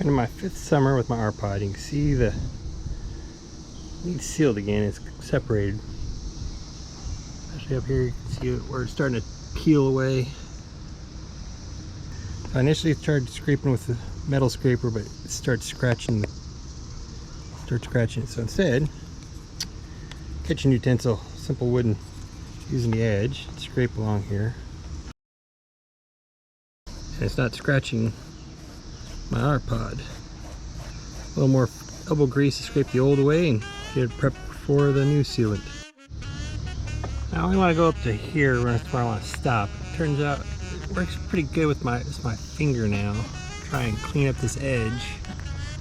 Into my 5th summer with my RPod. You can see the lead sealed again. It's separated. Especially up here, you can see it where it's starting to peel away. So I initially started scraping with the metal scraper, but it starts scratching. So instead, kitchen utensil, simple wooden, using the edge, scrape along here. And it's not scratching my RPod. A little more elbow grease to scrape the old away and get it prepped for the new sealant. I only want to go up to here where I want to stop. It turns out it works pretty good with my finger now. Try and clean up this edge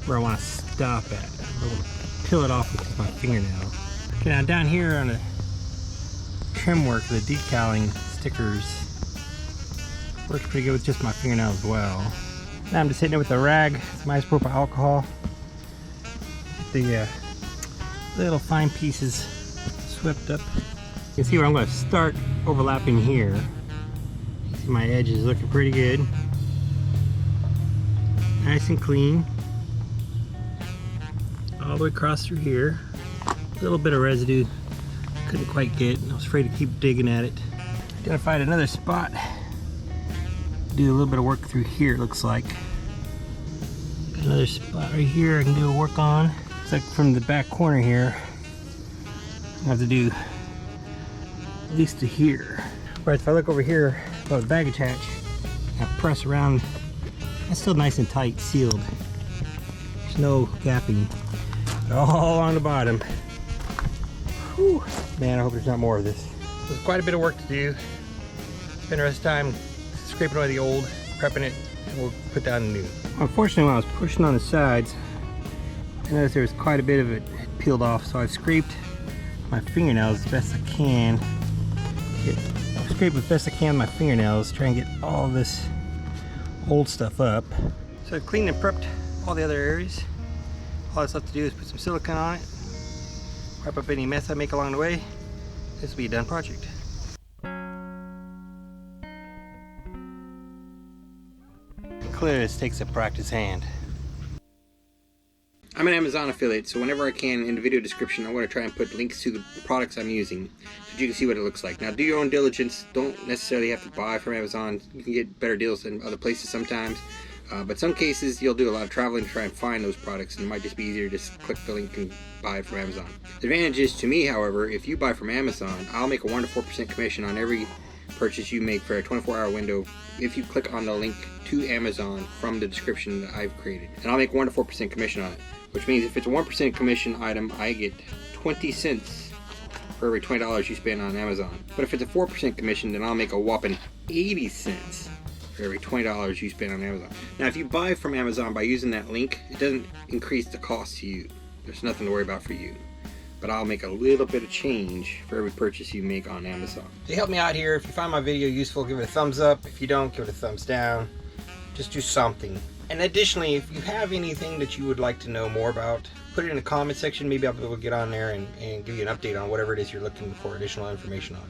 where I want to stop at. I'm going to peel it off with my fingernail. Okay, now down here on the trim work, the decaling stickers works pretty good with just my fingernail as well. Now I'm just hitting it with a rag, some isopropyl alcohol. Get the little fine pieces swept up. You can see where I'm going to start overlapping here. You see my edge is looking pretty good. Nice and clean. All the way across through here. A little bit of residue. Couldn't quite get. I was afraid to keep digging at it. Identified another spot. Do a little bit of work through here, it looks like. Got another spot right here I can do a work on. It's like from the back corner here. I have to do at least to here. Whereas if I look over here above the baggage hatch, I press around, it's still nice and tight, sealed. There's no gapping. All along the bottom. Whew. Man, I hope there's not more of this. There's quite a bit of work to do. Spend the rest of the time scraping away the old, prepping it, and we'll put down the new. Unfortunately, when I was pushing on the sides, I noticed there was quite a bit of it peeled off, so I've scraped my fingernails as best I can. I've scraped as best I can with my fingernails, try and get all this old stuff up. So I've cleaned and prepped all the other areas. All that's left to do is put some silicone on it, wipe up any mess I make along the way. This will be a done project. Clearly this takes a practice hand. I'm an Amazon affiliate, so whenever I can in the video description, I want to try and put links to the products I'm using so you can see what it looks like. Now do your own diligence. Don't necessarily have to buy from Amazon. You can get better deals than other places sometimes. But some cases you'll do a lot of traveling to try and find those products, and it might just be easier to just click the link and buy it from Amazon. The advantage is to me, however, if you buy from Amazon, I'll make a 1 to 4% commission on every purchase you make for a 24-hour window if you click on the link to Amazon from the description that I've created. And I'll make 1 to 4% commission on it, which means if it's a 1% commission item, I get 20 cents for every $20 you spend on Amazon. But if it's a 4% commission, then I'll make a whopping 80 cents for every $20 you spend on Amazon. Now if you buy from Amazon by using that link, it doesn't increase the cost to you. There's nothing to worry about for you. But I'll make a little bit of change for every purchase you make on Amazon. So help me out here. If you find my video useful, give it a thumbs up. If you don't, give it a thumbs down. Just do something. And additionally, if you have anything that you would like to know more about, put it in the comment section. Maybe I'll be able to get on there and give you an update on whatever it is you're looking for additional information on.